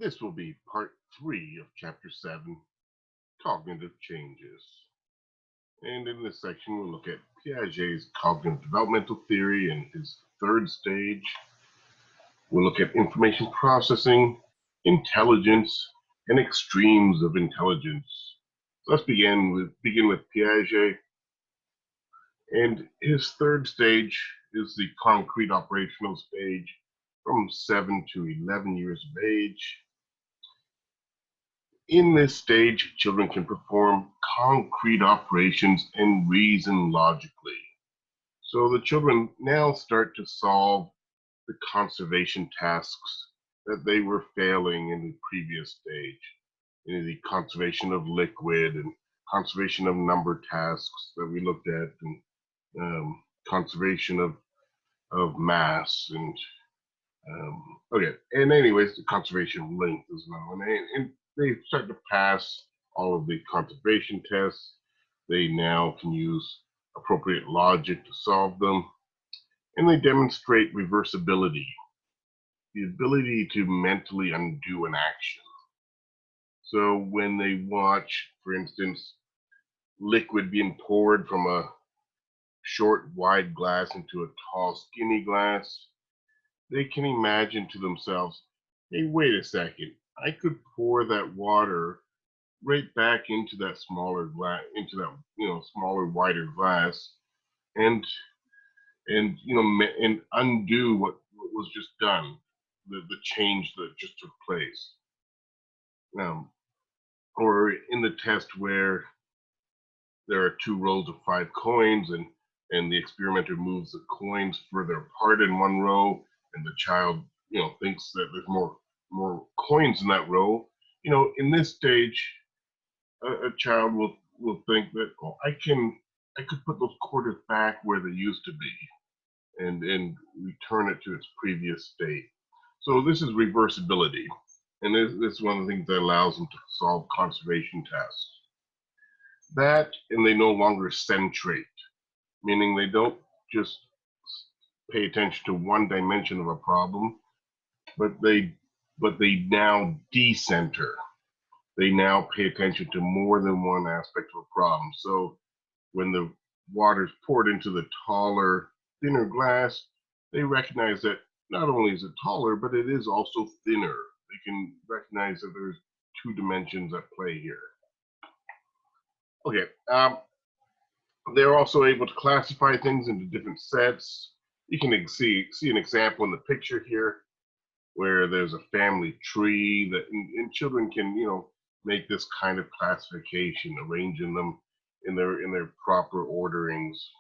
This will be part 3 of Chapter 7, Cognitive Changes. And in this section, we'll look at Piaget's cognitive developmental theory and his third stage. We'll look at information processing, intelligence, and extremes of intelligence. So let's begin with Piaget. And his third stage is the concrete operational stage from 7 to 11 years of age. In this stage, children can perform concrete operations and reason logically. So the children now start to solve the conservation tasks that they were failing in the previous stage. The conservation of liquid and conservation of number tasks that we looked at, and conservation of mass, and okay. And anyways, the conservation of length as well. And they start to pass all of the conservation tests. They now can use appropriate logic to solve them. And they demonstrate reversibility, the ability to mentally undo an action. So when they watch, for instance, liquid being poured from a short, wide glass into a tall, skinny glass, they can imagine to themselves, hey, wait a second, I could pour that water right back into that smaller glass, into that smaller, wider glass, and and undo what was just done, the change that just took place. Or in the test where there are 2 rows of 5 coins, and the experimenter moves the coins further apart in one row, and the child thinks that there's more coins in that row. In this stage, a child will think that, oh, I could put those quarters back where they used to be, and return it to its previous state. So this is reversibility, and this is one of the things that allows them to solve conservation tests. That, and they no longer centrate, meaning they don't just pay attention to one dimension of a problem, but they now decenter. They now pay attention to more than one aspect of a problem. So when the water is poured into the taller, thinner glass, they recognize that not only is it taller, but it is also thinner. They can recognize that there's 2 dimensions at play here. Okay, they're also able to classify things into different sets. You can see an example in the picture here where there's a family tree that, and children can, make this kind of classification, arranging them in their proper orderings.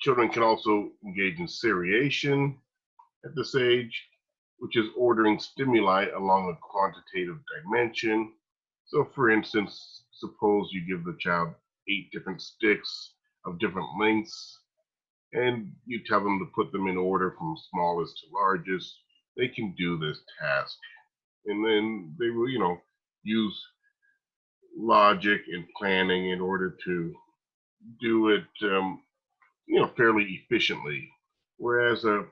Children can also engage in seriation at this age, which is ordering stimuli along a quantitative dimension. So for instance, suppose you give the child 8 different sticks of different lengths, and you tell them to put them in order from smallest to largest. They can do this task. And then they will, use logic and planning in order to do it, fairly efficiently. Whereas a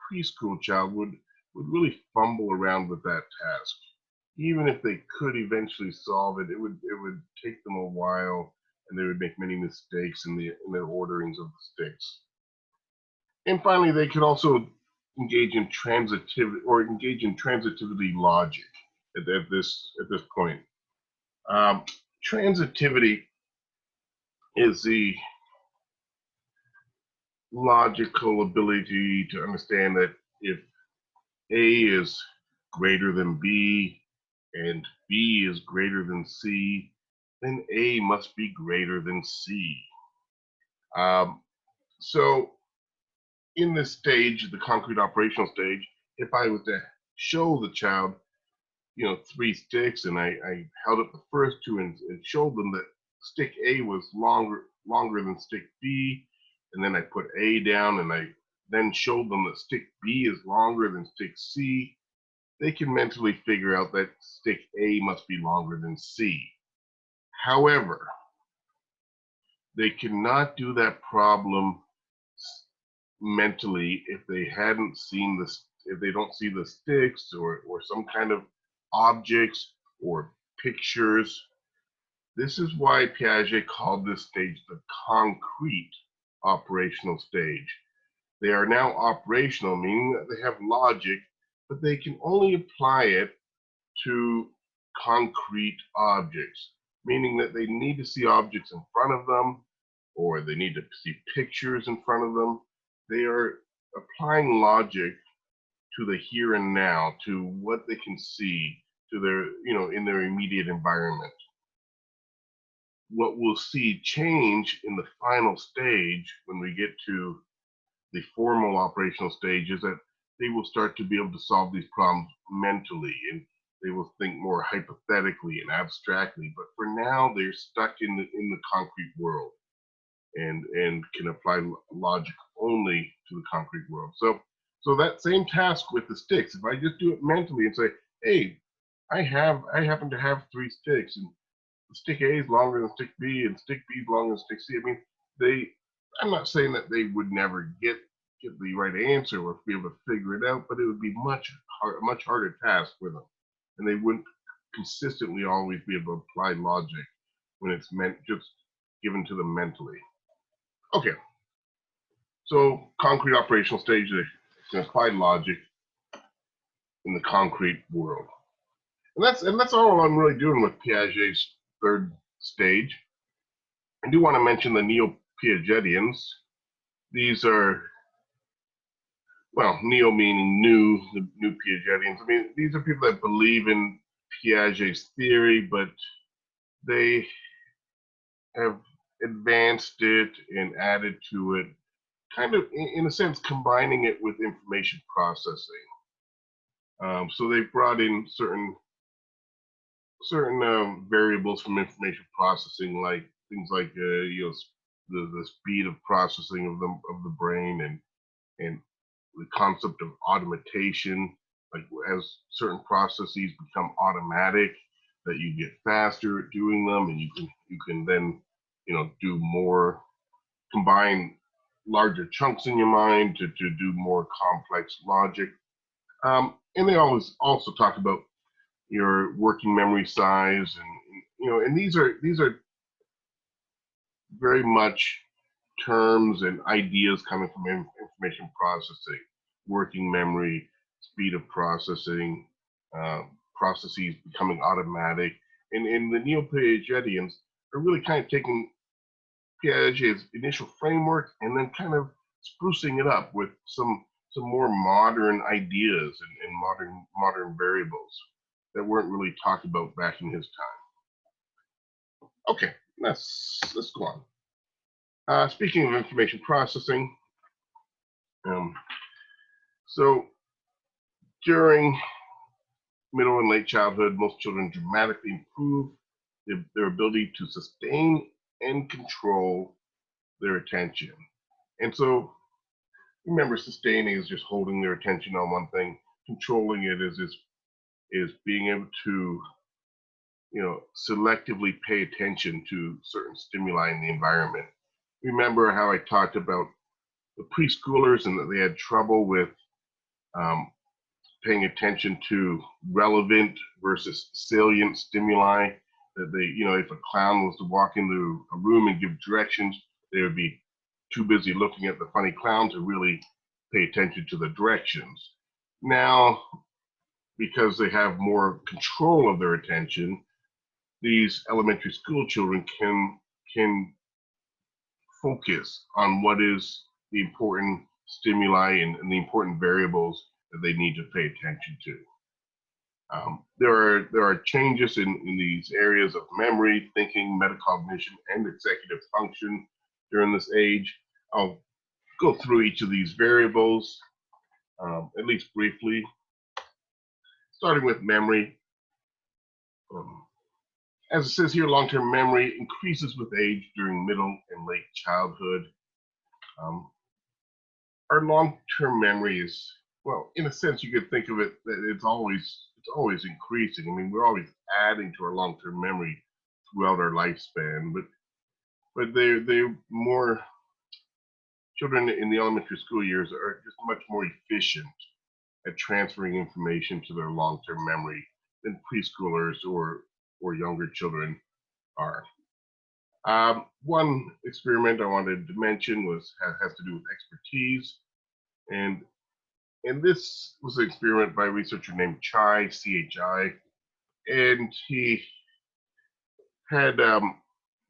preschool child would really fumble around with that task. Even if they could eventually solve it, it would take them a while, and they would make many mistakes in their orderings of the sticks. And finally, they could also engage in transitivity logic at this point. Transitivity is the logical ability to understand that if A is greater than B and B is greater than C, then A must be greater than C. So in this stage, the concrete operational stage, if I was to show the child, 3 sticks, and I held up the first 2 and showed them that stick A was longer than stick B, and then I put A down, and I then showed them that stick B is longer than stick C, they can mentally figure out that stick A must be longer than C. However, they cannot do that problem mentally if they hadn't seen if they don't see the sticks or some kind of objects or pictures. This is why Piaget called this stage the concrete operational stage. They are now operational, meaning that they have logic, but they can only apply it to concrete objects, meaning that they need to see objects in front of them, or they need to see pictures in front of them. They are applying logic to the here and now, to what they can see, to their, in their immediate environment. What we'll see change in the final stage when we get to the formal operational stage is that they will start to be able to solve these problems mentally, and they will think more hypothetically and abstractly. But for now, they're stuck in the concrete world, and can apply logic only to the concrete world. So that same task with the sticks, if I just do it mentally and say, hey, I happen to have 3 sticks, and stick A is longer than stick B, and stick B is longer than stick C. I mean, I'm not saying that they would never get the right answer or be able to figure it out, but it would be a much harder task for them, and they wouldn't consistently always be able to apply logic when it's just given to them mentally. Okay, so concrete operational stage, they can apply logic in the concrete world, and that's all I'm really doing with Piaget's 3rd stage. I do want to mention the Neo Piagetians. These are, well, Neo meaning new, the new Piagetians. I mean, these are people that believe in Piaget's theory, but they have advanced it and added to it, kind of, in a sense, combining it with information processing. So they've brought in certain variables from information processing, like things like the speed of processing of the brain, and the concept of automation, like as certain processes become automatic, that you get faster at doing them, and you can then do more, combine larger chunks in your mind to do more complex logic. And they always also talk about your working memory size, and these are very much terms and ideas coming from information processing, working memory, speed of processing, processes becoming automatic, and the Neo Piagetians are really kind of taking Piaget's initial framework and then kind of sprucing it up with some more modern ideas and modern variables that weren't really talked about back in his time. Okay, let's go on. Speaking of information processing, so during middle and late childhood, most children dramatically improve their ability to sustain and control their attention. And so remember, sustaining is just holding their attention on one thing. Controlling it is being able to selectively pay attention to certain stimuli in the environment. Remember how I talked about the preschoolers and that they had trouble with paying attention to relevant versus salient stimuli, that they, if a clown was to walk into a room and give directions, they would be too busy looking at the funny clown to really pay attention to the directions. Now, because they have more control of their attention, these elementary school children can focus on what is the important stimuli and the important variables that they need to pay attention to. There are changes in these areas of memory, thinking, metacognition, and executive function during this age. I'll go through each of these variables, at least briefly. Starting with memory. As it says here, long-term memory increases with age during middle and late childhood. Our long-term memory is, well, in a sense, you could think of it that it's always increasing. I mean, we're always adding to our long-term memory throughout our lifespan, but they're more, children in the elementary school years are just much more efficient at transferring information to their long-term memory than preschoolers or younger children are. One experiment I wanted to mention has to do with expertise, and this was an experiment by a researcher named Chai, C-H-I, and he had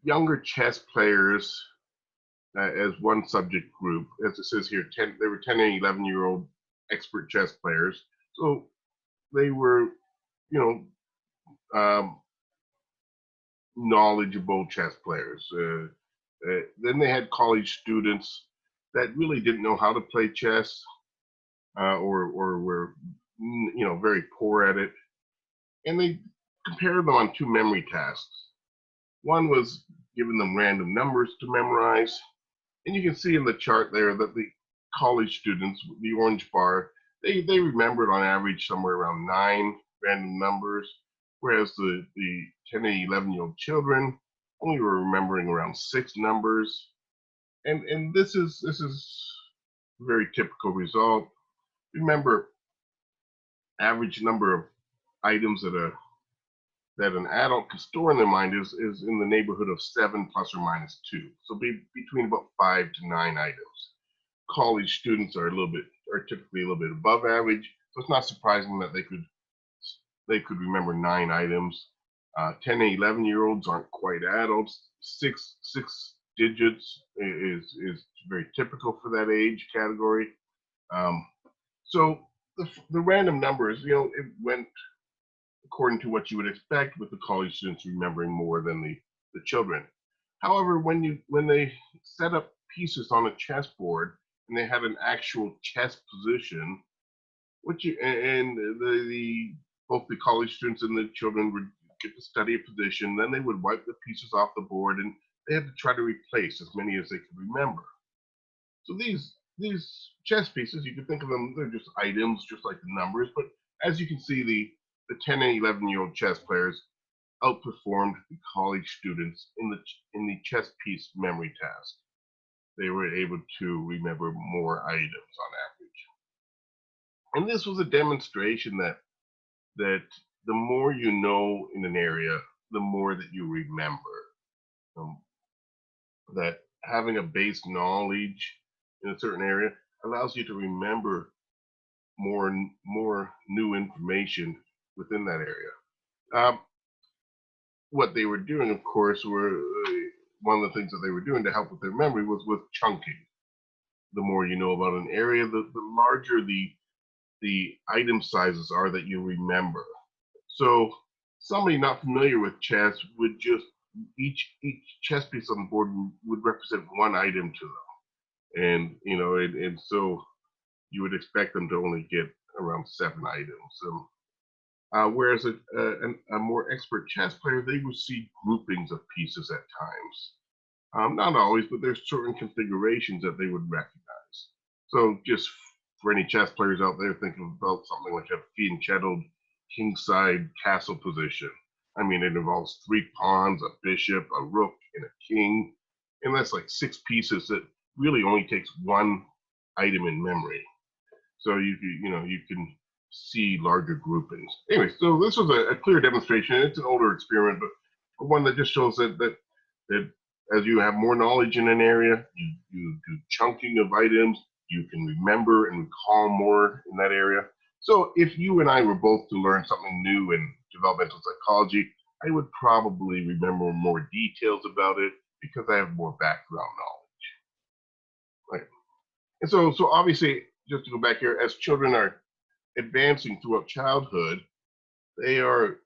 younger chess players as one subject group. As it says here, they were 10 and 11-year-old expert chess players. So they were, knowledgeable chess players. Then they had college students that really didn't know how to play chess, or were, very poor at it. And they compared them on two memory tasks. One was giving them random numbers to memorize. And you can see in the chart there that the college students, the orange bar, they remembered on average somewhere around 9 random numbers, whereas the 10 and 11-year-old children only were remembering around 6 numbers. And this is a very typical result. Remember, average number of items that an adult can store in their mind is in the neighborhood of 7 plus or minus 2. So between about 5 to 9 items. College students are typically a little bit above average, so it's not surprising that they could remember 9 items. 10 and 11-year-olds aren't quite adults. Six digits is very typical for that age category. So the random numbers, it went according to what you would expect, with the college students remembering more than the children. However, when they set up pieces on a chessboard and they had an actual chess position, both the college students and the children would get to study a position, then they would wipe the pieces off the board, and they had to try to replace as many as they could remember. So these chess pieces, you can think of them, they're just items, just like the numbers, but as you can see, the 10 and 11-year-old chess players outperformed the college students in the chess piece memory task. They were able to remember more items on average. And this was a demonstration that the more you know in an area, the more that you remember. That having a base knowledge in a certain area allows you to remember more new information within that area. What they were doing, of course, were one of the things that they were doing to help with their memory was with chunking. The more you know about an area, the larger the item sizes are that you remember. So somebody not familiar with chess would just each chess piece on the board would represent one item to them, and so you would expect them to only get around 7 items. Whereas a more expert chess player, they would see groupings of pieces at times. Not always, but there's certain configurations that they would recognize. So just for any chess players out there thinking about something like a fianchettoed kingside castle position. I mean, it involves 3 pawns, a bishop, a rook, and a king. And that's like 6 pieces that really only takes 1 item in memory. So you can see larger groupings. Anyway, so this was a clear demonstration. It's an older experiment, but one that just shows that as you have more knowledge in an area, you do chunking of items, you can remember and recall more in that area. So if you and I were both to learn something new in developmental psychology, I would probably remember more details about it because I have more background knowledge. Right. And so obviously, just to go back here, as children are advancing throughout childhood, they are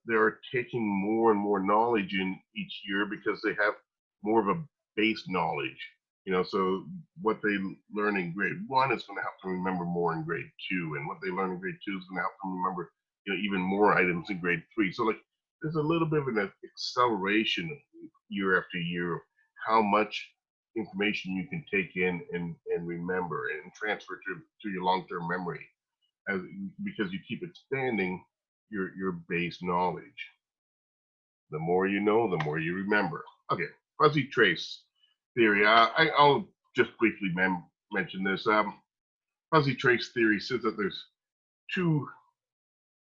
taking more and more knowledge in each year because they have more of a base knowledge. So what they learn in grade 1 is going to help them remember more in grade 2, and what they learn in grade 2 is going to help them remember even more items in grade 3. So there's a little bit of an acceleration year after year of how much information you can take in and remember and transfer to your long-term memory, because you keep expanding your base knowledge. The more you know, the more you remember. Okay, fuzzy trace theory. I'll just briefly mention this. Fuzzy trace theory says that there's two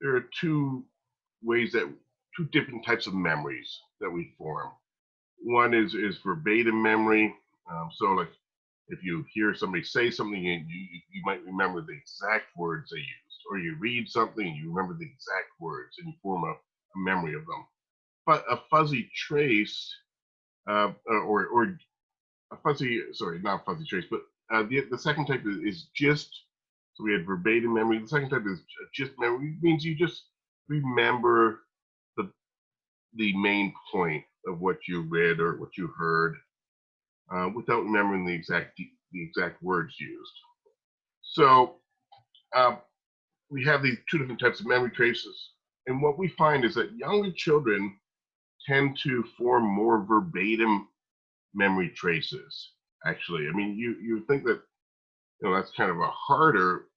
there are ways that two different types of memories that we form. One is verbatim memory. So like if you hear somebody say something and you might remember the exact words they used, or you read something and you remember the exact words and you form a memory of them. But a fuzzy trace, or a fuzzy, sorry, not fuzzy trace, but the second type is gist. So we had verbatim memory. The second type is gist memory. It means you just remember the main point of what you read or what you heard, without remembering the exact words used. So we have these two different types of memory traces, and what we find is that younger children tend to form more verbatim memory traces. Actually, I mean, you think that that's kind of a harder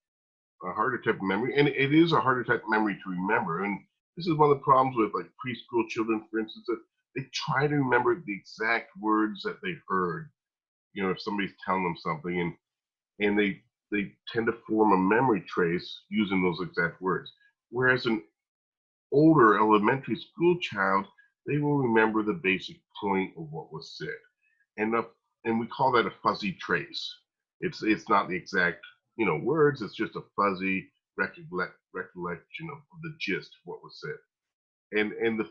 type of memory, and it is a harder type of memory to remember. And this is one of the problems with like preschool children, for instance, that they try to remember the exact words that they heard. If somebody's telling them something, and they tend to form a memory trace using those exact words. Whereas an older elementary school child, they will remember the basic point of what was said, and we call that a fuzzy trace. It's not the exact words. It's just a fuzzy recollection of the gist of what was said. And a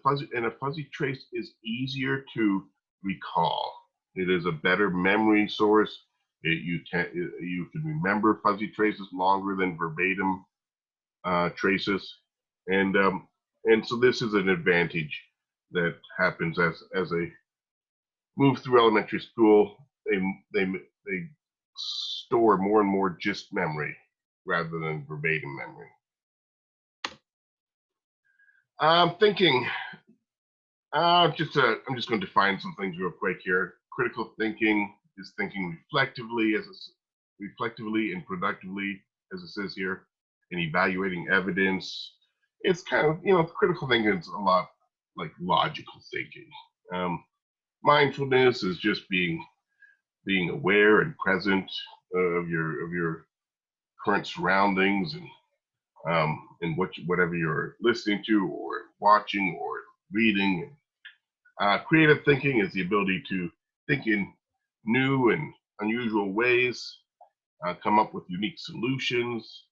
fuzzy trace is easier to recall. It is a better memory source. You can remember fuzzy traces longer than verbatim traces, and so this is an advantage that happens as they move through elementary school. They store more and more gist memory rather than verbatim memory. Thinking. I'm just going to define some things real quick here. Critical thinking is thinking reflectively and productively, as it says here, and evaluating evidence. It's kind of, critical thinking is a lot like logical thinking. Mindfulness is just being aware and present of your current surroundings and whatever you're listening to or watching or reading. Creative thinking is the ability to think in new and unusual ways, come up with unique solutions.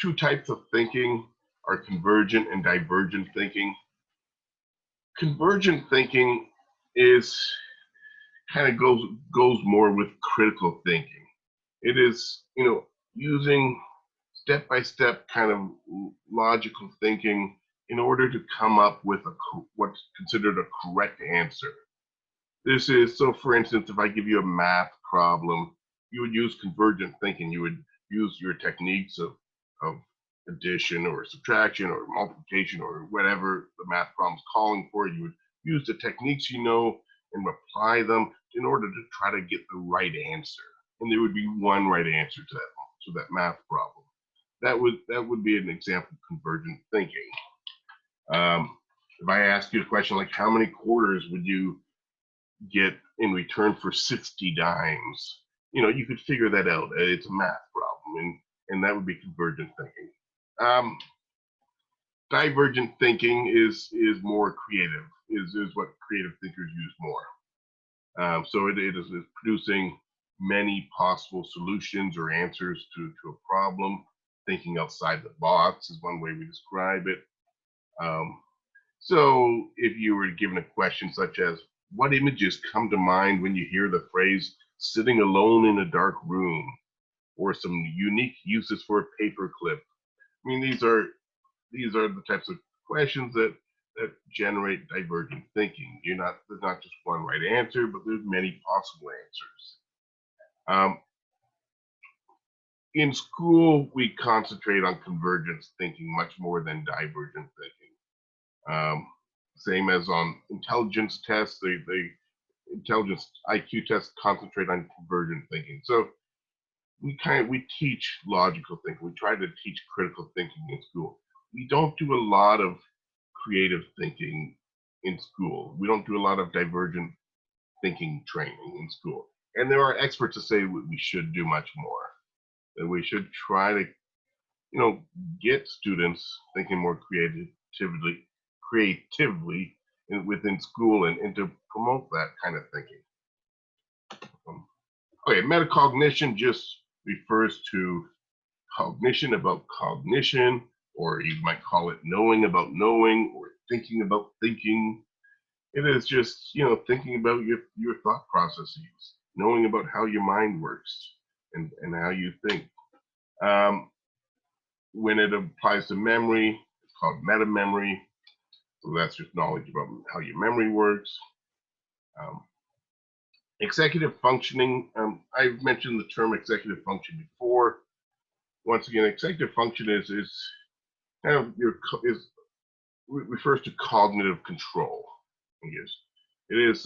Two types of thinking are convergent and divergent thinking. Convergent thinking is kind of goes more with critical thinking. It is, using step-by-step kind of logical thinking in order to come up with what's considered a correct answer. This is, so for instance, if I give you a math problem, you would use convergent thinking. You would use your techniques of addition or subtraction or multiplication or whatever the math problem is calling for. You would use the techniques and apply them in order to try to get the right answer. And there would be one right answer to that math problem. That would be an example of convergent thinking. If I ask you a question like, how many quarters would you get in return for 60 dimes? You could figure that out. It's a math problem, and that would be convergent thinking. Divergent thinking is more creative, is what creative thinkers use more. So it is producing many possible solutions or answers to a problem. Thinking outside the box is one way we describe it. So if you were given a question such as, what images come to mind when you hear the phrase sitting alone in a dark room, or some unique uses for a paperclip? I mean, these are the types of questions that generate divergent thinking. There's not just one right answer, but there's many possible answers. In school, we concentrate on convergence thinking much more than divergent thinking. Same as on intelligence tests, the intelligence IQ tests concentrate on convergent thinking. So we teach logical thinking. We try to teach critical thinking in school. We don't do a lot of creative thinking in school. We don't do a lot of divergent thinking training in school. And there are experts that say we should do much more. That we should try to get students thinking more creatively within school and to promote that kind of thinking. Okay, metacognition just refers to cognition about cognition, or you might call it knowing about knowing, or thinking about thinking. It is just, thinking about your thought processes, knowing about how your mind works and how you think. When it applies to memory, it's called metamemory. So that's just knowledge about how your memory works. Executive functioning, I've mentioned the term executive function before. Once again, executive function is kind of refers to cognitive control. I guess it is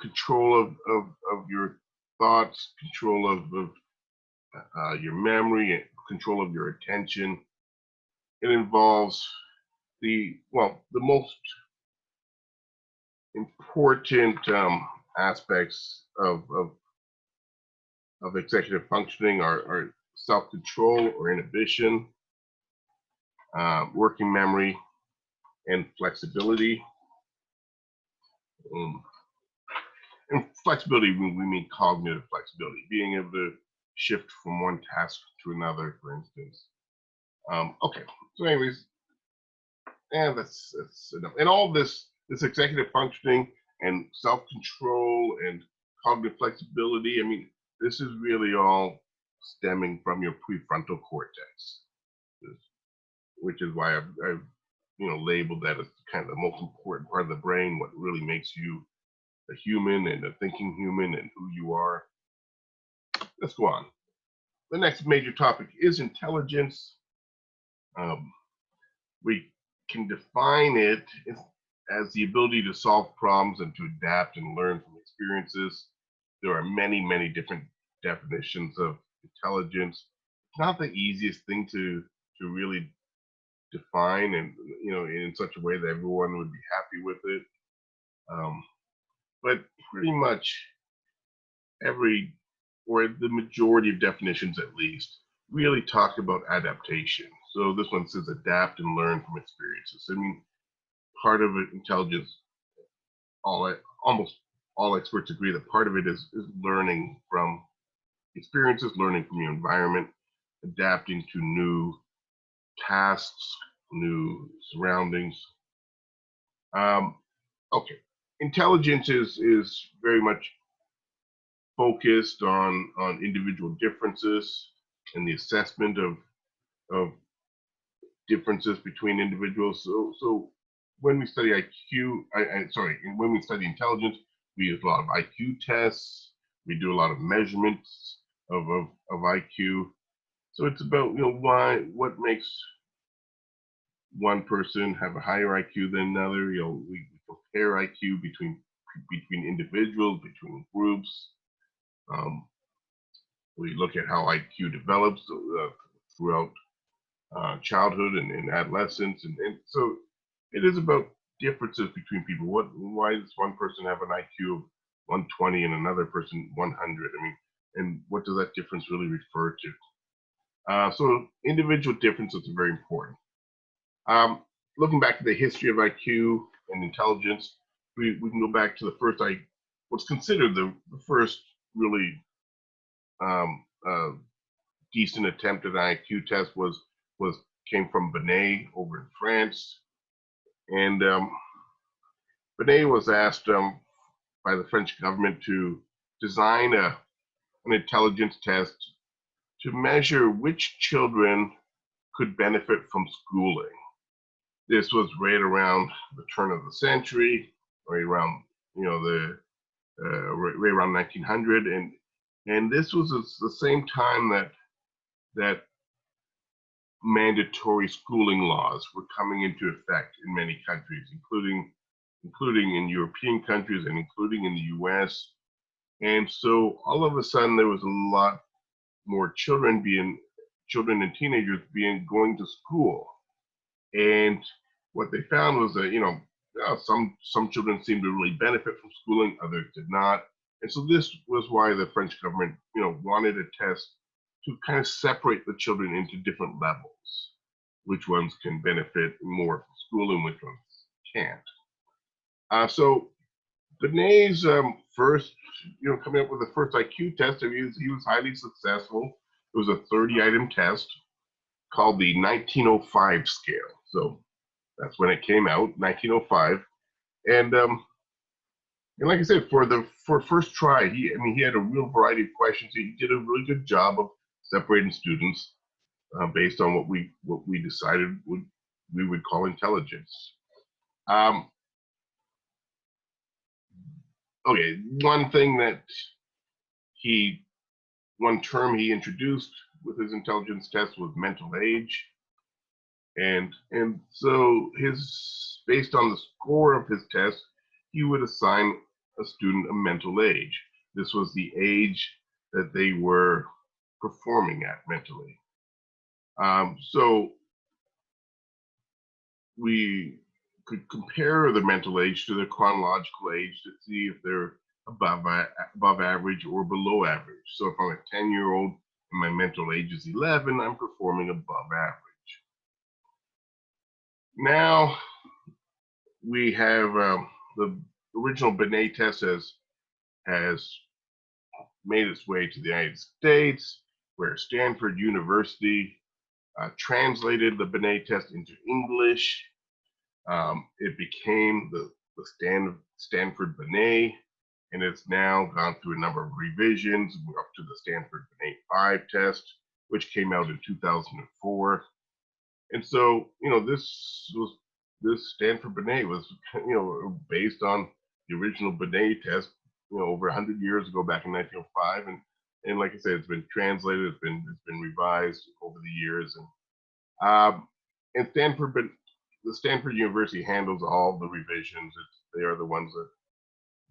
control of your thoughts, control of your memory, and control of your attention. It involves the most important aspects of executive functioning are self-control or inhibition, working memory, and flexibility. And flexibility, we mean cognitive flexibility, being able to shift from one task to another, for instance. Okay, so anyways, that's enough. And all this executive functioning and self-control and cognitive flexibility, I mean, this is really all stemming from your prefrontal cortex, which is why I've labeled that as kind of the most important part of the brain, what really makes you a human and a thinking human and who you are. Let's go on. The next major topic is intelligence. We can define it as the ability to solve problems and to adapt and learn from experiences. There are many, many different definitions of intelligence. It's not the easiest thing to really define, and in such a way that everyone would be happy with it. But pretty much the majority of definitions at least, really talk about adaptation. So this one says adapt and learn from experiences. I mean, part of it, intelligence, almost all experts agree that part of it is learning from experiences, learning from your environment, adapting to new tasks, new surroundings. Okay, intelligence is very much focused on individual differences and the assessment of differences between individuals. So when we study IQ, when we study intelligence, we use a lot of IQ tests. We do a lot of measurements of IQ. So it's about what makes one person have a higher IQ than another. We compare IQ between individuals, between groups. We look at how IQ develops throughout childhood and adolescence, and so it is about differences between people. Why does one person have an IQ of 120 and another person 100? I mean, and what does that difference really refer to? So individual differences are very important. Looking back at the history of IQ and intelligence, we can go back to the first, what's considered the first really decent attempt at an IQ test came from Binet over in France. And Binet was asked by the French government to design an intelligence test to measure which children could benefit from schooling. This was right around the turn of the century, right around right around 1900, and this was the same time that mandatory schooling laws were coming into effect in many countries, including in European countries and including in the US. And so all of a sudden there was a lot more children and teenagers going to school. And what they found was that some children seemed to really benefit from schooling, others did not. And so this was why the French government wanted a test to kind of separate the children into different levels, which ones can benefit more from school and which ones can't. So Benet's first, coming up with the first IQ test, he was highly successful. It was a 30-item test called the 1905 scale. So that's when it came out, 1905. And like I said, for first try, he had a real variety of questions. He did a really good job of separating students based on what we decided we would call intelligence. Okay, one term he introduced with his intelligence test was mental age, and so based on the score of his test, he would assign a student a mental age. This was the age that they were performing at mentally. So we could compare the mental age to the chronological age to see if they're above average or below average. So if I'm a 10-year-old and my mental age is 11, I'm performing above average. Now we have the original Binet test has made its way to the United States, where Stanford University translated the Binet test into English. It became the Stanford Binet, and it's now gone through a number of revisions. We're up to the Stanford Binet 5 test, which came out in 2004. And so, this Stanford Binet was, based on the original Binet test, over 100 years ago, back in 1905, and like I said, it's been translated, it's been revised over the years, and the Stanford University handles all the revisions. They are the ones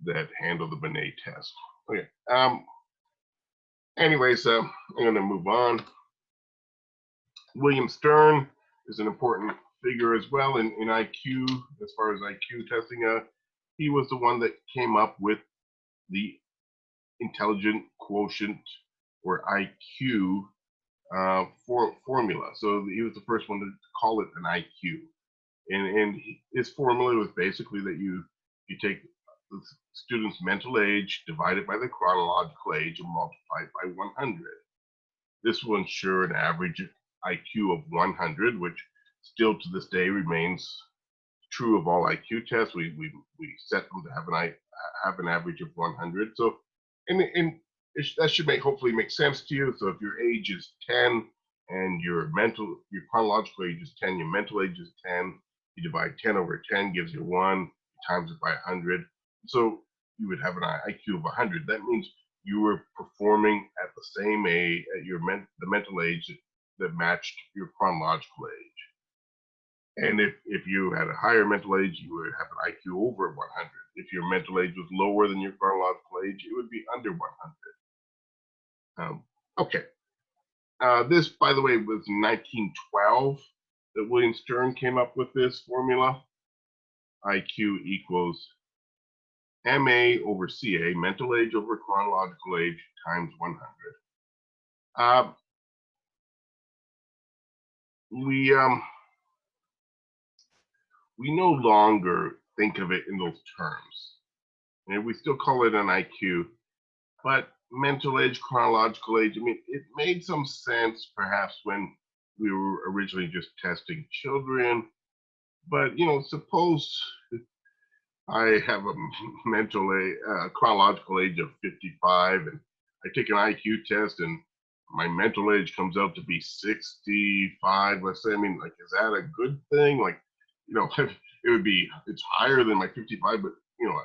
that handle the Binet test. Okay. Anyways, I'm going to move on. William Stern is an important figure as well in IQ, as far as IQ testing. He was the one that came up with the intelligent quotient, or IQ, formula. So he was the first one to call it an IQ. And his formula was basically that you take the student's mental age, divide it by the chronological age, and multiply it by 100. This will ensure an average IQ of 100, which still to this day remains true of all IQ tests. We set them to have an average of 100. So, and that should hopefully make sense to you. So if your age is 10 and your chronological age is 10, your mental age is 10, you divide 10 over 10 gives you 1, you times it by 100. So you would have an IQ of 100. That means you were performing at the same age, at the mental age that matched your chronological age. And if you had a higher mental age, you would have an IQ over 100. If your mental age was lower than your chronological age, it would be under 100. Okay. This, by the way, was in 1912 that William Stern came up with this formula. IQ equals MA over CA, mental age over chronological age, times 100. We no longer think of it in those terms. And we still call it an IQ, but mental age, chronological age, it made some sense perhaps when we were originally just testing children. But, suppose I have a chronological age of 55, and I take an IQ test and my mental age comes out to be 65, let's say. Is that a good thing? It's higher than my 55, but,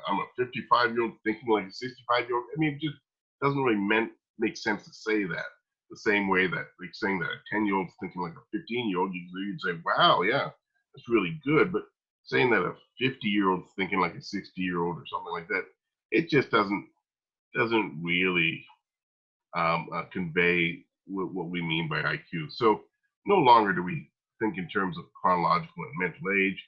I'm a 55-year-old thinking like a 65-year-old. It just doesn't really make sense to say that the same way that saying that a 10-year-old thinking like a 15-year-old, you'd say, wow, yeah, that's really good. But saying that a 50-year-old thinking like a 60-year-old or something like that, it just doesn't really convey what we mean by IQ. So no longer do we think in terms of chronological and mental age.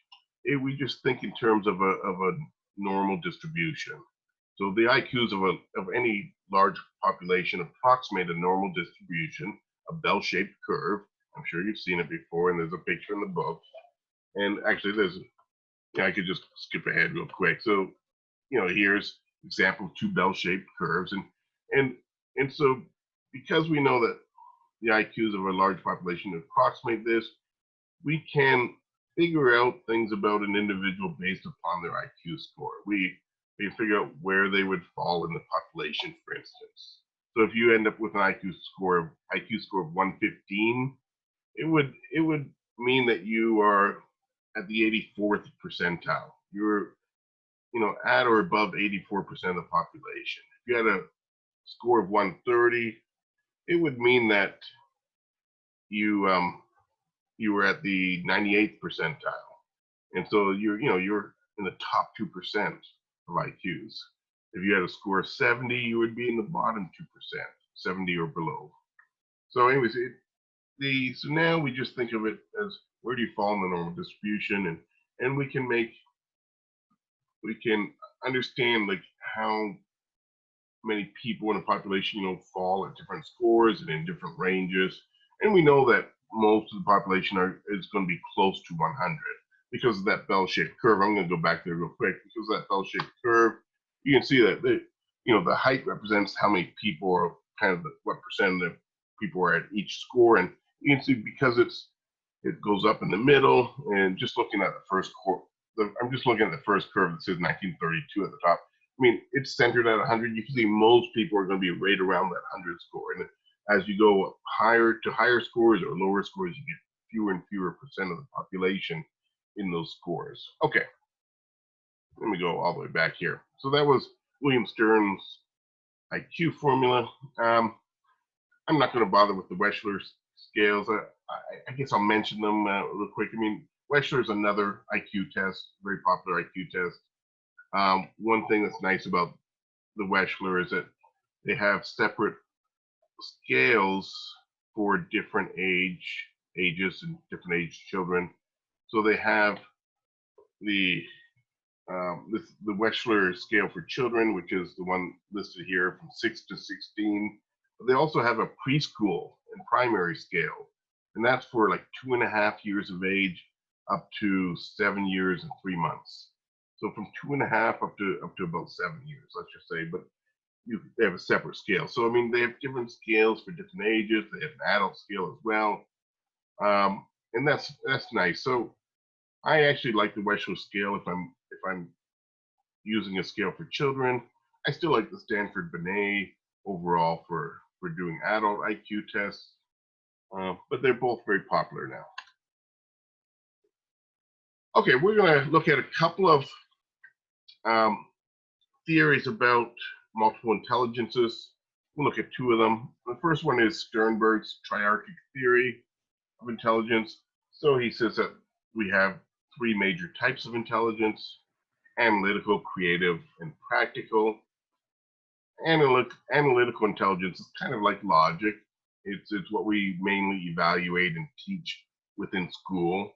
We just think in terms of a normal distribution. So the IQs of any large population approximate a normal distribution a bell-shaped curve. I'm sure you've seen it before, and there's a picture in the book. And actually, I could just skip ahead real quick. So, here's example of two bell-shaped curves, and so because we know that the IQs of a large population approximate this, we can figure out things about an individual based upon their IQ score. We can figure out where they would fall in the population, for instance. So if you end up with an IQ score of 115, it would mean that you are at the 84th percentile. You're at or above 84% of the population. If you had a score of 130, it would mean that you were at the 98th percentile, and so you're in the top 2% of IQs. If you had a score of 70, you would be in the bottom 2%, 70 or below. So, anyways, so now we just think of it as where do you fall in the normal distribution, and we can understand like how many people in a population fall at different scores and in different ranges, and we know that most of the population is going to be close to 100 because of that bell-shaped curve. I'm going to go back there real quick. Because of that bell-shaped curve, you can see that the height represents how many people are what percent of the people are at each score, and you can see because it goes up in the middle. And just looking at the first I'm just looking at the first curve that says 1932 at the top. I mean, it's centered at 100. You can see most people are going to be right around that 100 score, and as you go up higher scores or lower scores, you get fewer and fewer percent of the population in those scores. Okay, let me go all the way back here. So that was William Stern's IQ formula. I'm not going to bother with the Wechsler scales. I guess I'll mention them real quick. I mean, Wechsler is another IQ test, very popular IQ test. One thing that's nice about the Wechsler is that they have separate scales for different ages and different age children. So they have the Wechsler scale for children, which is the one listed here from 6 to 16. But they also have a preschool and primary scale, and that's for like 2.5 years of age up to 7 years and 3 months. So from 2.5 up to about 7 years, let's just say. But they have a separate scale. So I mean, they have different scales for different ages. They have an adult scale as well, and that's nice. So I actually like the Wechsler scale if I'm using a scale for children. I still like the Stanford-Binet overall for doing adult IQ tests, but they're both very popular now. Okay, we're going to look at a couple of theories about multiple intelligences. We'll look at two of them. The first one is Sternberg's triarchic theory of intelligence. So he says that we have three major types of intelligence: analytical, creative, and practical. Analytical intelligence is kind of like logic. It's what we mainly evaluate and teach within school.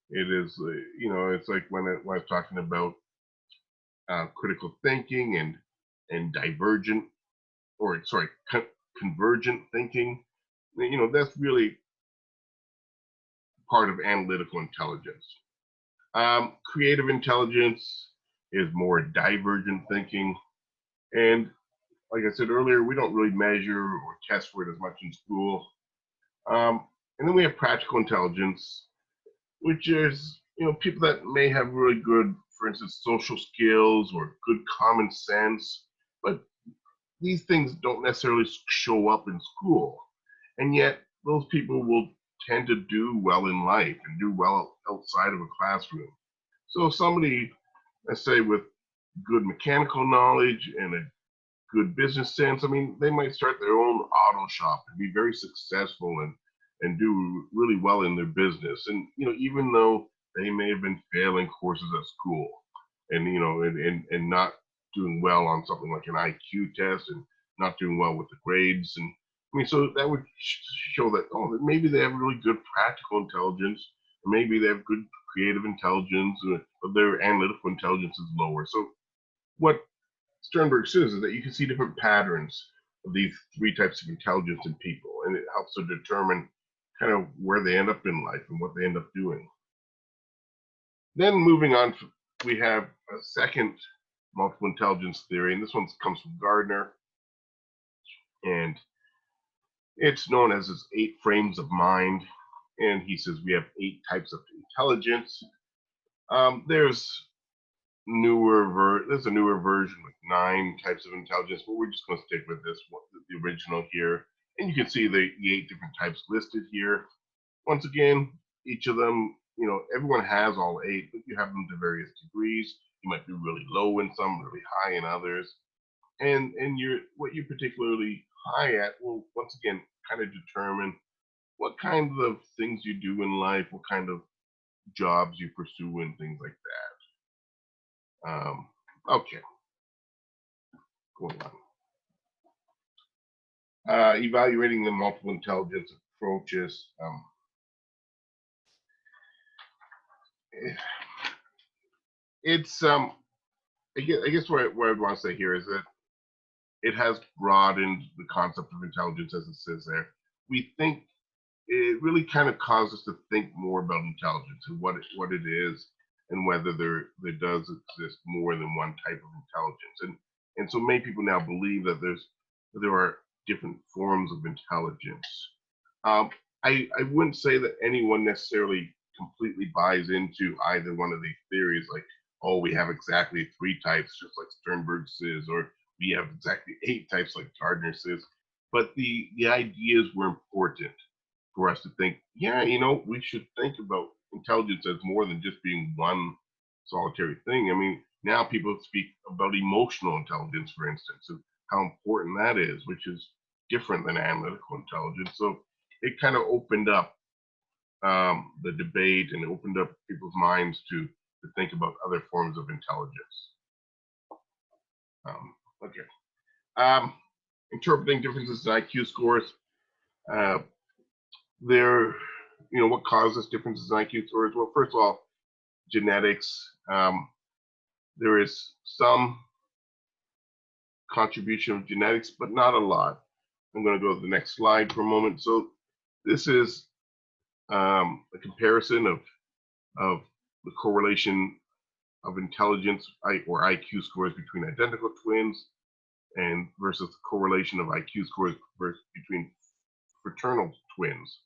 It is, it's like when I was talking about critical thinking and convergent thinking. That's really part of analytical intelligence. Creative intelligence is more divergent thinking, and like I said earlier, we don't really measure or test for it as much in school. And then we have practical intelligence, which is people that may have really good, for instance, social skills or good common sense, but these things don't necessarily show up in school, and yet those people will tend to do well in life and do well outside of a classroom. So somebody, let's say, with good mechanical knowledge and a good business sense, I mean, they might start their own auto shop and be very successful and do really well in their business. And even though they may have been failing courses at school, and and not doing well on something like an IQ test, and not doing well with the grades, and I mean, so that would show that maybe they have really good practical intelligence, or maybe they have good creative intelligence, but their analytical intelligence is lower. So what Sternberg says is that you can see different patterns these three types of intelligence in people, and it helps to determine kind of where they end up in life and what they end up doing. Then moving on, we have a second multiple intelligence theory, and this one comes from Gardner, and it's known as his 8 frames of mind. And he says we have 8 types of intelligence. There's a newer version with 9 types of intelligence, but we're just going to stick with this one, the original here. And you can see the 8 different types listed here. Once again, each of them, everyone has all 8, but you have them to various degrees. You might be really low in some, really high in others. And what you're particularly high at will once again kind of determine what kind of things you do in life, what kind of jobs you pursue, and things like that. Okay, going on. Evaluating the multiple intelligence approaches. It's I guess what I'd want to say here is that it has broadened the concept of intelligence, as it says there. We think it really kind of causes us to think more about intelligence and what it is, and whether there does exist more than one type of intelligence. And so many people now believe that there are different forms of intelligence. I wouldn't say that anyone necessarily completely buys into either one of these theories, like, oh, we have exactly 3 types, just like Sternberg says, or we have exactly 8 types, like Gardner says. But the ideas were important for us to think, yeah, we should think about intelligence as more than just being one solitary thing. I mean, now people speak about emotional intelligence, for instance, and how important that is, which is different than analytical intelligence. So it kind of opened up the debate, and opened up people's minds to think about other forms of intelligence. Okay. Interpreting differences in IQ scores. What causes differences in IQ scores? Well, first of all, genetics. There is some contribution of genetics, but not a lot. I'm going to go to the next slide for a moment. So this is a comparison of the correlation of intelligence or IQ scores between identical twins, and versus the correlation of IQ scores between fraternal twins.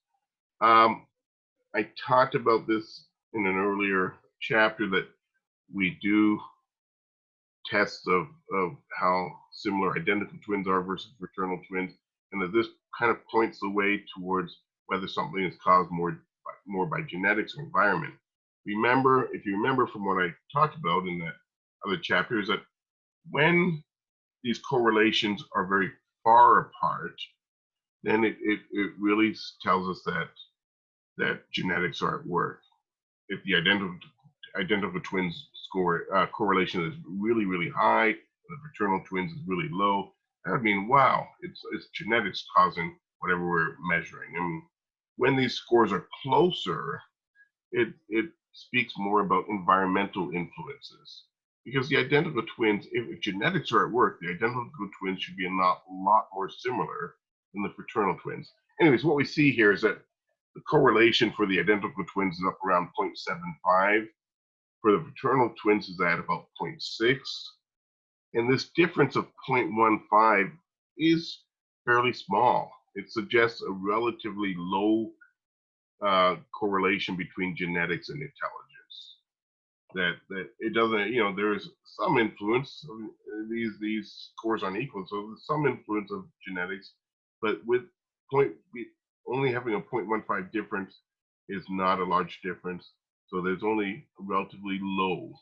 I talked about this in an earlier chapter, that we do tests of how similar identical twins are versus fraternal twins, and that this kind of points the way towards whether something is caused more by genetics or environment. If you remember from what I talked about in that other chapter, is that when these correlations are very far apart, then it really tells us that genetics are at work. If the identical twins score correlation is really, really high, and the fraternal twins is really low, that would mean, wow, it's genetics causing whatever we're measuring. I mean, when these scores are closer, it speaks more about environmental influences. Because the identical twins, if genetics are at work, the identical twins should be a lot more similar than the fraternal twins. Anyways, what we see here is that the correlation for the identical twins is up around 0.75. For the fraternal twins is at about 0.6. And this difference of 0.15 is fairly small. It suggests a relatively low correlation between genetics and intelligence. That it doesn't, there is some influence. These scores aren't equal, so there's some influence of genetics, but with only having a 0.15 difference is not a large difference. So there's only a relatively low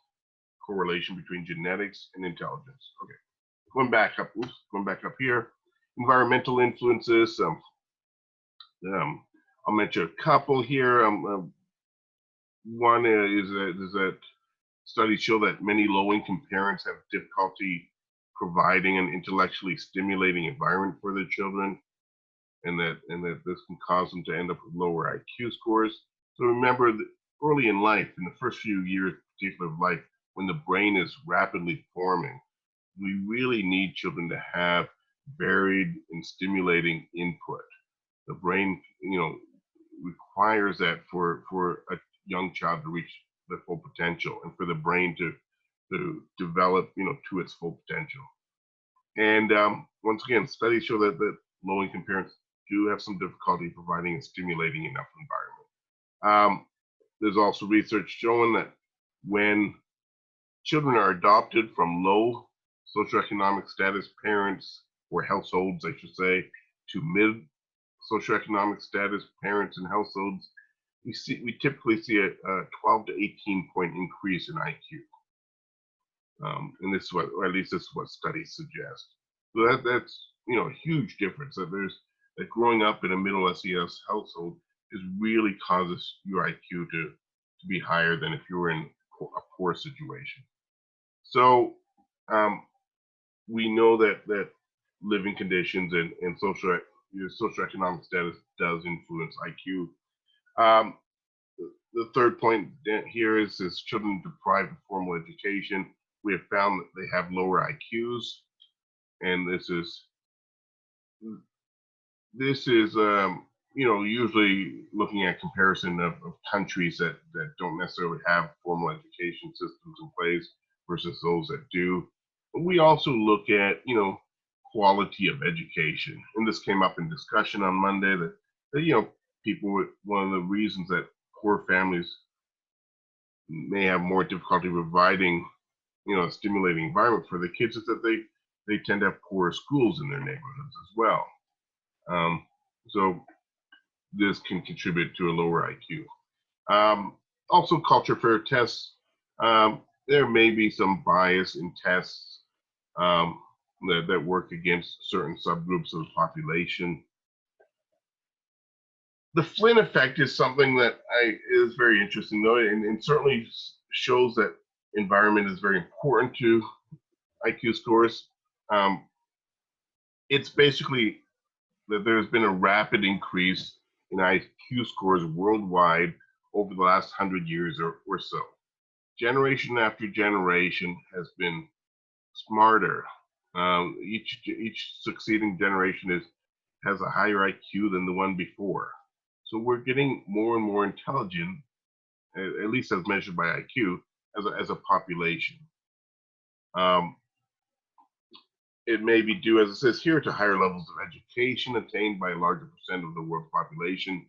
correlation between genetics and intelligence. Okay, going back up here. Environmental influences. I'll mention a couple here. One is that studies show that many low-income parents have difficulty providing an intellectually stimulating environment for their children, and that this can cause them to end up with lower IQ scores. So remember that early in life, in the first few years, particularly of life, when the brain is rapidly forming, we really need children to have varied and stimulating input. The brain, requires that for a young child to reach their full potential and for the brain to develop, to its full potential. And once again, studies show that low-income parents do have some difficulty providing a stimulating enough environment. There's also research showing that when children are adopted from low socioeconomic status parents or households, I should say, to mid socioeconomic status parents and households, we typically see a 12 to 18 point increase in IQ. And this is what, or at least this is what studies suggest. So that's a huge difference. That growing up in a middle SES household really causes your IQ to be higher than if you were in a poor situation. So we know that living conditions and your socioeconomic status does influence IQ. The third point here is children deprived of formal education. We have found that they have lower IQs, and this is usually looking at comparison of countries that don't necessarily have formal education systems in place versus those that do. But we also look at quality of education, and this came up in discussion on Monday that people, one of the reasons that poor families may have more difficulty providing a stimulating environment for the kids is that they tend to have poor schools in their neighborhoods as well. So this can contribute to a lower IQ. Also, culture fair tests. There may be some bias in tests that work against certain subgroups of the population. The Flynn effect is something that is very interesting, though, and certainly shows that environment is very important to IQ scores. It's basically that there's been a rapid increase in IQ scores worldwide over the last 100 years or so. Generation after generation has been smarter. Each succeeding generation has a higher IQ than the one before. So we're getting more and more intelligent, at least as measured by IQ, as a population. It may be due, as it says here, to higher levels of education attained by a larger percent of the world population.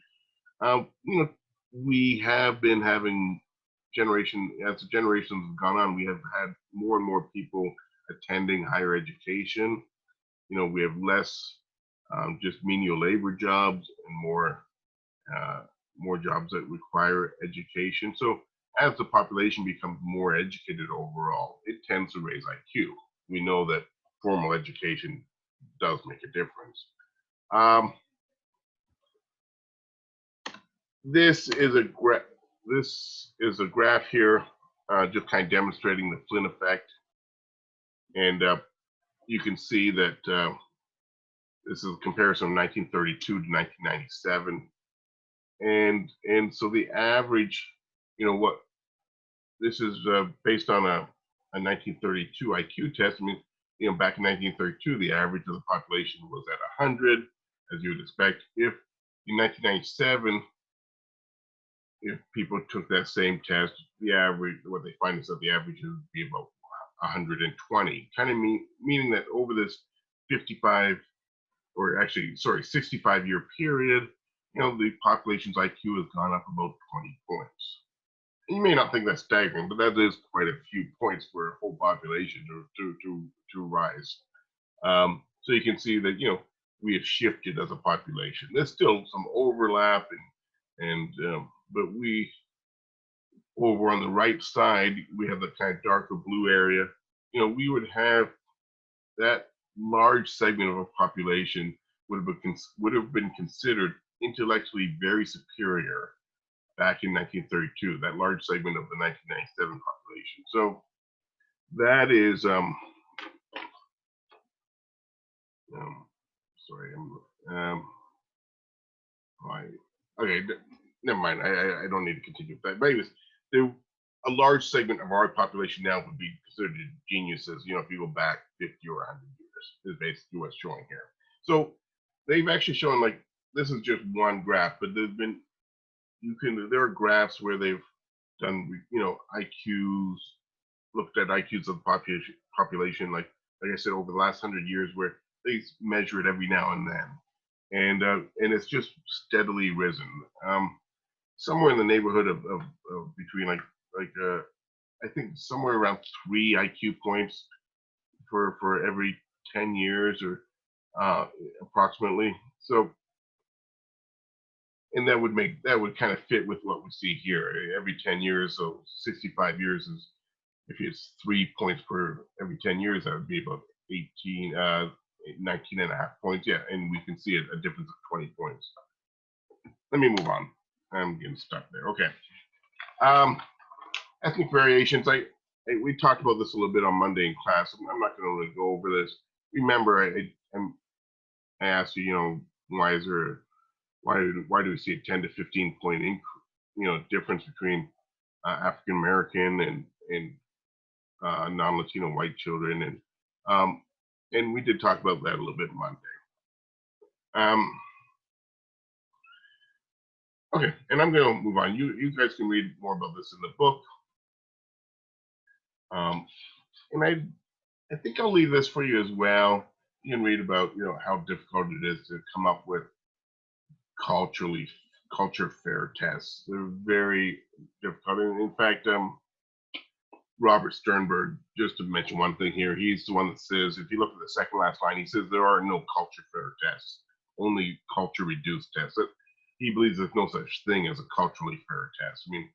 We have been having as the generations have gone on, we have had more and more people attending higher education. We have less just menial labor jobs and more jobs that require education. So as the population becomes more educated overall, it tends to raise IQ. We know that formal education does make a difference. This is a graph here, just kind of demonstrating the Flynn effect, and you can see that this is a comparison of 1932 to 1997, and so the average, what this is based on a 1932 IQ test. I mean, back in 1932, the average of the population was at 100, as you would expect. If in 1997, if people took that same test, the average, what they find is that the average would be about 120, kind of meaning that over this 65-year period, the population's IQ has gone up about 20 points. You may not think that's staggering, but that is quite a few points for a whole population to rise. So you can see that we have shifted as a population. There's still some overlap, but we over on the right side we have the kind of darker blue area. We would have that large segment of a population would have been considered intellectually very superior back in 1932, that large segment of the 1997 population. So that is, okay, never mind. I don't need to continue with that. But anyways, a large segment of our population now would be considered geniuses, if you go back 50 or 100 is basically what's showing here. So they've actually shown, like, this is just one graph, but there are graphs where they've done, IQs, looked at IQs of the population, like I said, over the last 100 years, where they measure it every now and then, and it's just steadily risen. Somewhere in the neighborhood of between I think somewhere around 3 IQ points for every 10 years, or approximately. So, and that would kind of fit with what we see here. Every 10 years, so 65 years is, if it's 3 points per every 10 years, that would be about 19 and a half points. Yeah, and we can see a difference of 20 points. Let me move on. I'm getting stuck there. Okay. Ethnic variations. We talked about this a little bit on Monday in class. I'm not going to really go over this. Remember, I asked you, why do we see a 10 to 15 point difference between African American and non-Latino white children, and we did talk about that a little bit Monday. Okay, and I'm going to move on. You guys can read more about this in the book. And I think I'll leave this for you as well. You can read about how difficult it is to come up with culture fair tests. They're very difficult. And in fact, Robert Sternberg, just to mention one thing here, he's the one that says, if you look at the second last line, he says there are no culture fair tests, only culture reduced tests. He believes there's no such thing as a culturally fair test. I mean,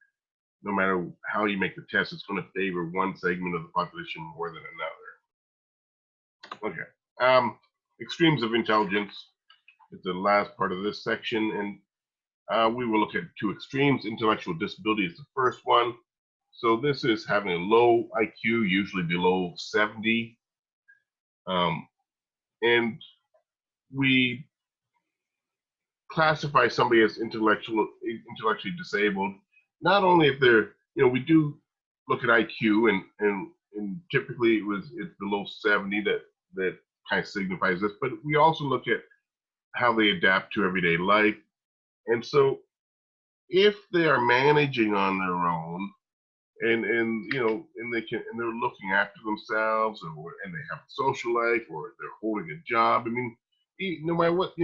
no matter how you make the test, it's going to favor one segment of the population more than another. Okay. Extremes of intelligence is the last part of this section, and we will look at two extremes. Intellectual disability is the first one. So this is having a low IQ, usually below 70. And we classify somebody as intellectually disabled, not only if they're, we do look at IQ, and typically it's below 70 that kind of signifies this, but we also look at how they adapt to everyday life. And so if they are managing on their own, and they're looking after themselves, and they have a social life, or they're holding a job, I mean, no matter what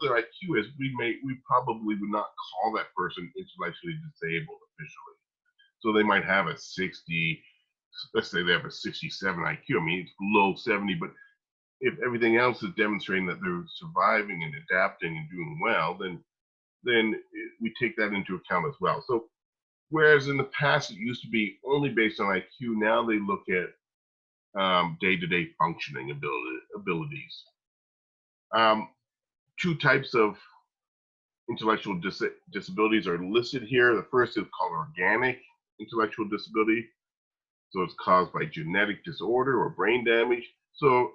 their IQ is, we probably would not call that person intellectually disabled officially. So they might have a 60, let's say they have a 67 IQ. I mean, it's below 70, but if everything else is demonstrating that they're surviving and adapting and doing well, then we take that into account as well. So whereas in the past it used to be only based on IQ, now they look at day-to-day functioning abilities. Two types of intellectual disabilities are listed here. The first is called organic intellectual disability. So it's caused by genetic disorder or brain damage. So,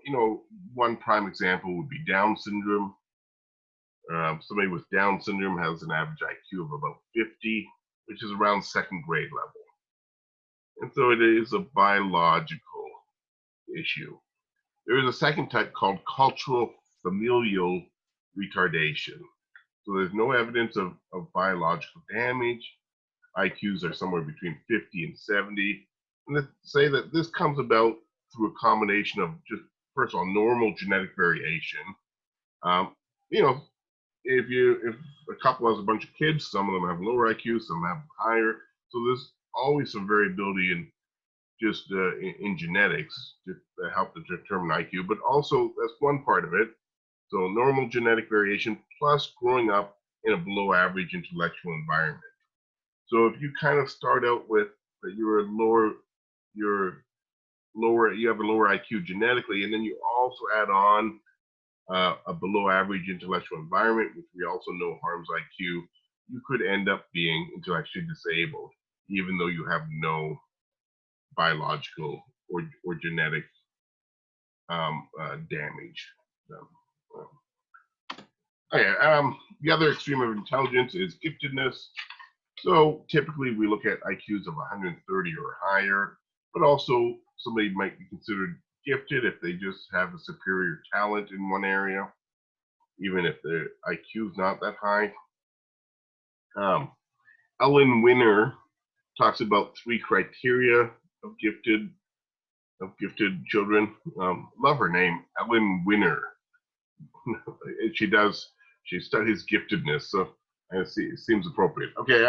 one prime example would be Down syndrome. Somebody with Down syndrome has an average IQ of about 50, which is around second grade level. And so it is a biological issue. There is a second type called cultural familial retardation. So there's no evidence of biological damage. IQs are somewhere between 50 and 70. And let's say that this comes about through a combination of just, first of all, normal genetic variation. If a couple has a bunch of kids, some of them have lower IQ, some have higher. So there's always some variability in just in genetics to help to determine IQ, but also that's one part of it. So normal genetic variation plus growing up in a below average intellectual environment. So if you kind of start out with that you have a lower IQ genetically, and then you also add on a below average intellectual environment, which we also know harms IQ, you could end up being intellectually disabled, even though you have no biological or genetic damage. The other extreme of intelligence is giftedness. So typically we look at IQs of 130 or higher, but also somebody might be considered gifted if they just have a superior talent in one area, even if their IQ is not that high. Ellen Winner talks about 3 criteria of gifted children. Love her name, Ellen Winner. She studies giftedness, so it seems appropriate. Okay,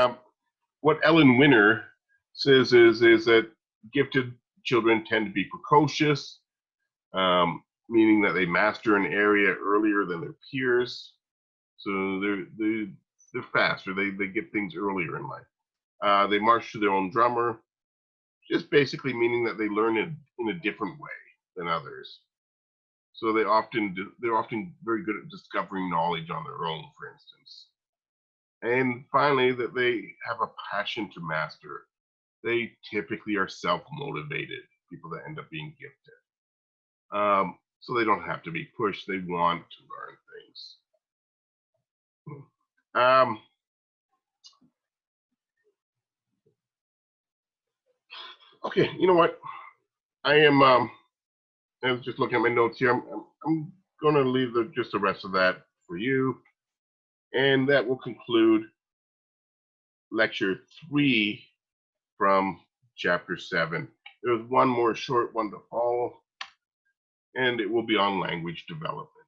what Ellen Winner says is that gifted children tend to be precocious, meaning that they master an area earlier than their peers. So they're faster. They get things earlier in life. They march to their own drummer, just basically meaning that they learn in a different way than others. So they're often very good at discovering knowledge on their own, for instance. And finally, that they have a passion to master. They typically are self-motivated, people that end up being gifted. So they don't have to be pushed. They want to learn things. Okay, you know what? I was just looking at my notes here. I'm going to leave just the rest of that for you. And that will conclude lecture 3 from chapter 7. There's one more short one to follow, and it will be on language development.